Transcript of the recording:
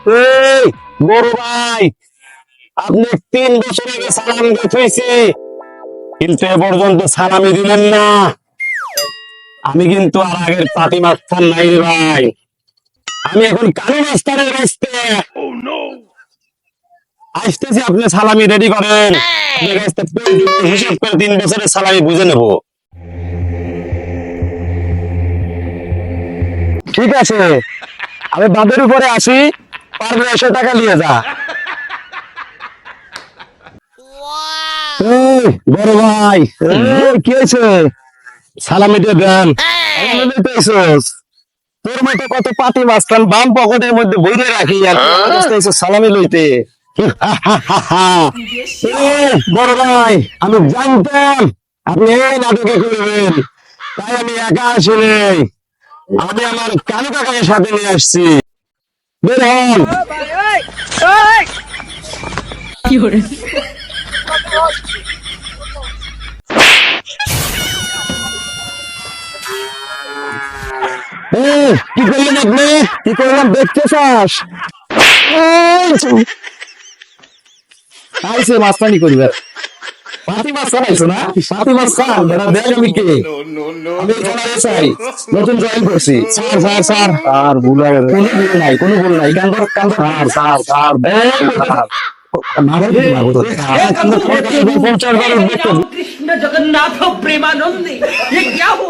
এই বড় ভাই, আপনি 3 বছর আগে সালাম দিয়েছি, কিন্তু এ পর্যন্ত সালামি দিলেন না। আমি কিন্তু আর আগের পাতি মাস্টার নাই রে ভাই, আমি এখন কালো মাস্টারের আসতে আসতেছি। আপনি সালামি রেডি করেন, আপনার কাছ থেকে হিসাব করে 3 বছরের সালামি বুঝে নেব। ঠিক আছে, আমি বাদের উপরে আসি, 500 টাকা নিয়ে যা। এই বড় ভাই, এই কি হয়েছে? সালামি দিয়ে দেন। সালামি দিতে এসেছিস? তোর মতো কত পাতি মাস্তান বাম পকেটের মধ্যে বইরে রাখি, আর তুই আমার কাছ থেকে এসে সালামি লইতে। এই বড় ভাই, আমি জানতাম আপনি এই নাটকে করবেন, তাই আমি একা আসিনি, আমি আমার কানু কাকাকে সাথে নিয়ে আসছি। বের হন। কি করলেন আপনি? কি করলাম দেখতে চাস? আইসে মাস্তানি করবে। পাতি মাছ খাইছো না? পাতি মাছ খান, বেটা দেখ আমি কে। আমি এখানে চাই, নতুন জয়েন করছি। স্যার স্যার স্যার, আর ভুল হয়ে গেছে। কোনো ভুল নাই, কোনো ভুল নাই। কান ধর, কান ধর। স্যার স্যার স্যার, মারো তো, মারো তো। कृष्ण जगन्नाथ प्रेमानंद ये क्या हो